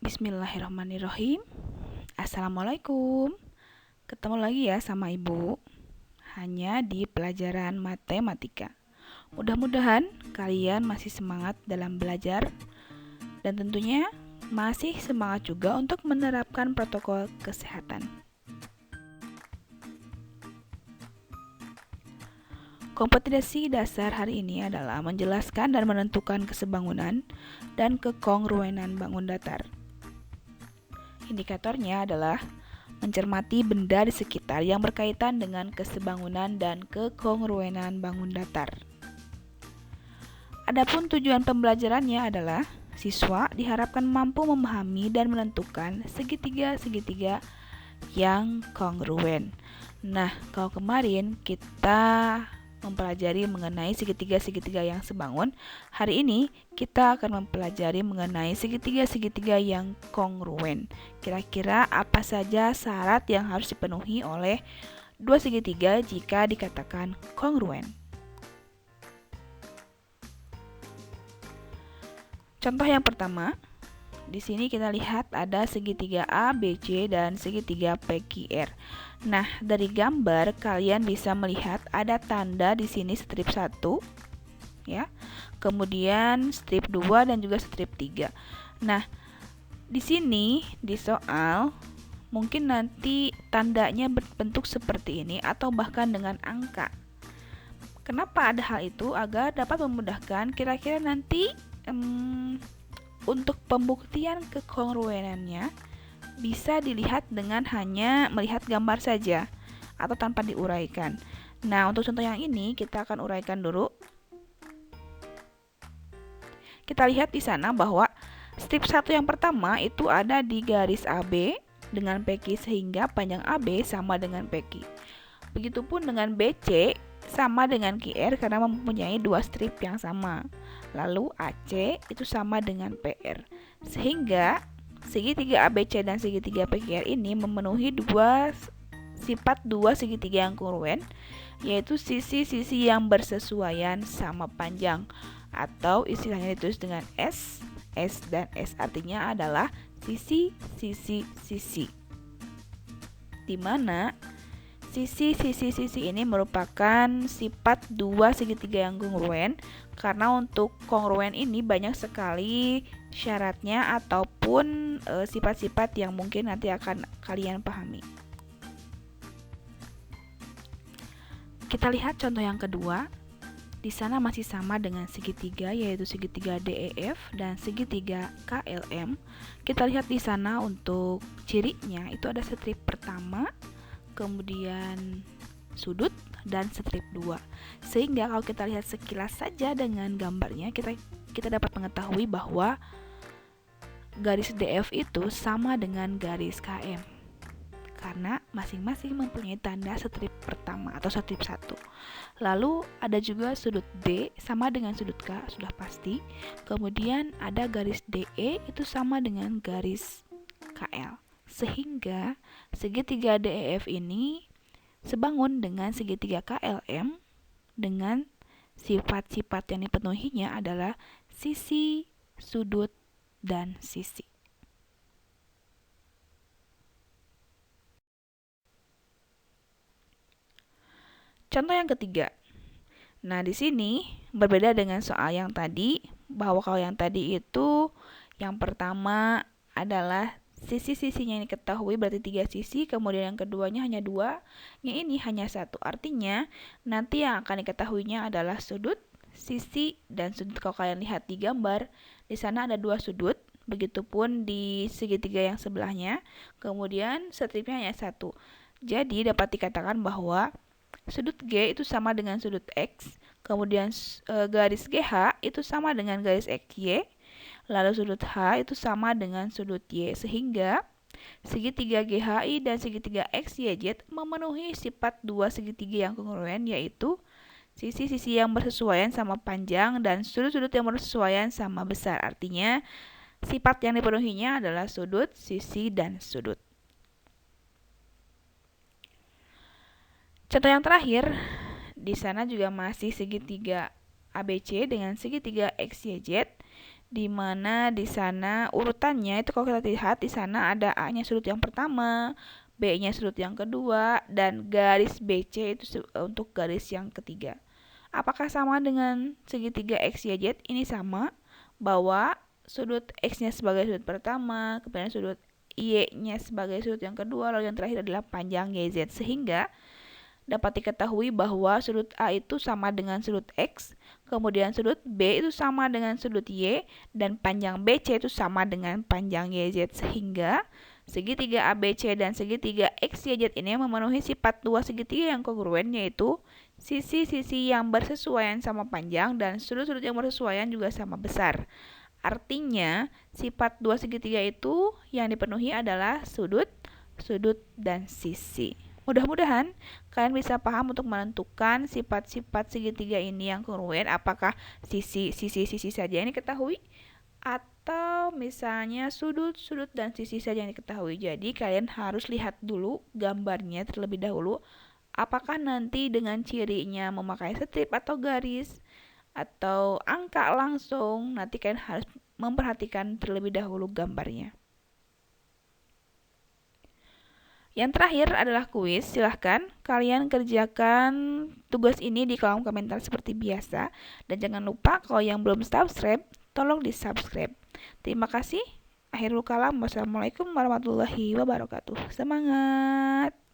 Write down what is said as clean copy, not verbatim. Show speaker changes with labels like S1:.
S1: Bismillahirrahmanirrahim. Assalamualaikum. Ketemu lagi ya sama Ibu, hanya di pelajaran matematika. Mudah-mudahan kalian masih semangat dalam belajar dan tentunya masih semangat juga untuk menerapkan protokol kesehatan. Kompetensi dasar hari ini adalah menjelaskan dan menentukan kesebangunan dan kekongruenan bangun datar. Indikatornya adalah mencermati benda di sekitar yang berkaitan dengan kesebangunan dan kekongruenan bangun datar. Adapun tujuan pembelajarannya adalah siswa diharapkan mampu memahami dan menentukan segitiga-segitiga yang kongruen. Nah, kalau kemarin kita mempelajari mengenai segitiga-segitiga yang sebangun, hari ini kita akan mempelajari mengenai segitiga-segitiga yang kongruen. Kira-kira apa saja syarat yang harus dipenuhi oleh dua segitiga jika dikatakan kongruen? Contoh yang pertama, di sini kita lihat ada segitiga ABC dan segitiga PQR. Nah, dari gambar kalian bisa melihat ada tanda di sini strip 1 ya. Kemudian strip 2 dan juga strip 3. Nah, di sini di soal mungkin nanti tandanya berbentuk seperti ini atau bahkan dengan angka. Kenapa ada hal itu? Agar dapat memudahkan kira-kira nanti untuk pembuktian kekongruenannya bisa dilihat dengan hanya melihat gambar saja atau tanpa diuraikan. Nah, untuk contoh yang ini kita akan uraikan dulu. Kita lihat di sana bahwa strip 1 yang pertama itu ada di garis AB dengan PQ sehingga panjang AB sama dengan PQ. Begitupun dengan BC sama dengan QR karena mempunyai dua strip yang sama. Lalu AC itu sama dengan PR. Sehingga segitiga ABC dan segitiga PQR ini memenuhi sifat dua segitiga yang kongruen, yaitu sisi-sisi yang bersesuaian sama panjang, atau istilahnya ditulis dengan S, S dan S artinya adalah sisi-sisi-sisi. Di mana sisi-sisi-sisi ini merupakan sifat dua segitiga yang kongruen, karena untuk kongruen ini banyak sekali syaratnya ataupun sifat-sifat yang mungkin nanti akan kalian pahami. Kita lihat contoh yang kedua. Di sana masih sama dengan segitiga, yaitu segitiga DEF dan segitiga KLM. Kita lihat di sana untuk cirinya itu ada strip pertama, kemudian sudut dan strip 2. Sehingga kalau kita lihat sekilas saja dengan gambarnya, kita dapat mengetahui bahwa garis DF itu sama dengan garis KM. Karena masing-masing mempunyai tanda strip pertama atau strip 1. Lalu ada juga sudut D sama dengan sudut K, sudah pasti. Kemudian ada garis DE itu sama dengan garis KL. Sehingga segitiga DEF ini sebangun dengan segitiga KLM dengan sifat-sifat yang dipenuhinya adalah sisi, sudut, dan sisi. Contoh yang ketiga. Nah, di sini berbeda dengan soal yang tadi, bahwa kalau yang tadi itu yang pertama adalah sisi-sisinya yang diketahui berarti 3 sisi, kemudian yang keduanya hanya 2, yang ini hanya 1. Artinya, nanti yang akan diketahuinya adalah sudut, sisi, dan sudut. Kalau kalian lihat di gambar, di sana ada 2 sudut, begitupun di segitiga yang sebelahnya, kemudian stripnya hanya 1. Jadi, dapat dikatakan bahwa sudut G itu sama dengan sudut X, kemudian garis GH itu sama dengan garis XY, lalu sudut H itu sama dengan sudut Y, sehingga segitiga GHI dan segitiga XYZ memenuhi sifat dua segitiga yang kongruen, yaitu sisi-sisi yang bersesuaian sama panjang dan sudut-sudut yang bersesuaian sama besar. Artinya sifat yang dipenuhinya adalah sudut, sisi, dan sudut. Contoh yang terakhir, di sana juga masih segitiga ABC dengan segitiga XYZ. di mana di sana urutannya itu kalau kita lihat di sana ada A-nya sudut yang pertama, B-nya sudut yang kedua, dan garis BC itu untuk garis yang ketiga. Apakah sama dengan segitiga XYZ? Ini sama, bahwa sudut X-nya sebagai sudut pertama, kemudian sudut Y-nya sebagai sudut yang kedua, lalu yang terakhir adalah panjang YZ. Sehingga dapat diketahui bahwa sudut A itu sama dengan sudut X, kemudian sudut B itu sama dengan sudut Y, dan panjang BC itu sama dengan panjang YZ. Sehingga segitiga ABC dan segitiga XYZ ini memenuhi sifat dua segitiga yang kongruen, yaitu sisi-sisi yang bersesuaian sama panjang dan sudut-sudut yang bersesuaian juga sama besar. Artinya, sifat dua segitiga itu yang dipenuhi adalah sudut, sudut, dan sisi. Mudah-mudahan kalian bisa paham untuk menentukan sifat-sifat segitiga ini yang kongruen, apakah sisi saja yang diketahui atau misalnya sudut, sudut, dan sisi saja yang diketahui. Jadi kalian harus lihat dulu gambarnya terlebih dahulu, apakah nanti dengan cirinya memakai strip atau garis atau angka langsung. Nanti kalian harus memperhatikan terlebih dahulu gambarnya. Yang terakhir adalah kuis. Silahkan kalian kerjakan tugas ini di kolom komentar seperti biasa. Dan jangan lupa kalau yang belum subscribe, tolong di subscribe. Terima kasih. Akhirul kalam. Wassalamualaikum warahmatullahi wabarakatuh. Semangat!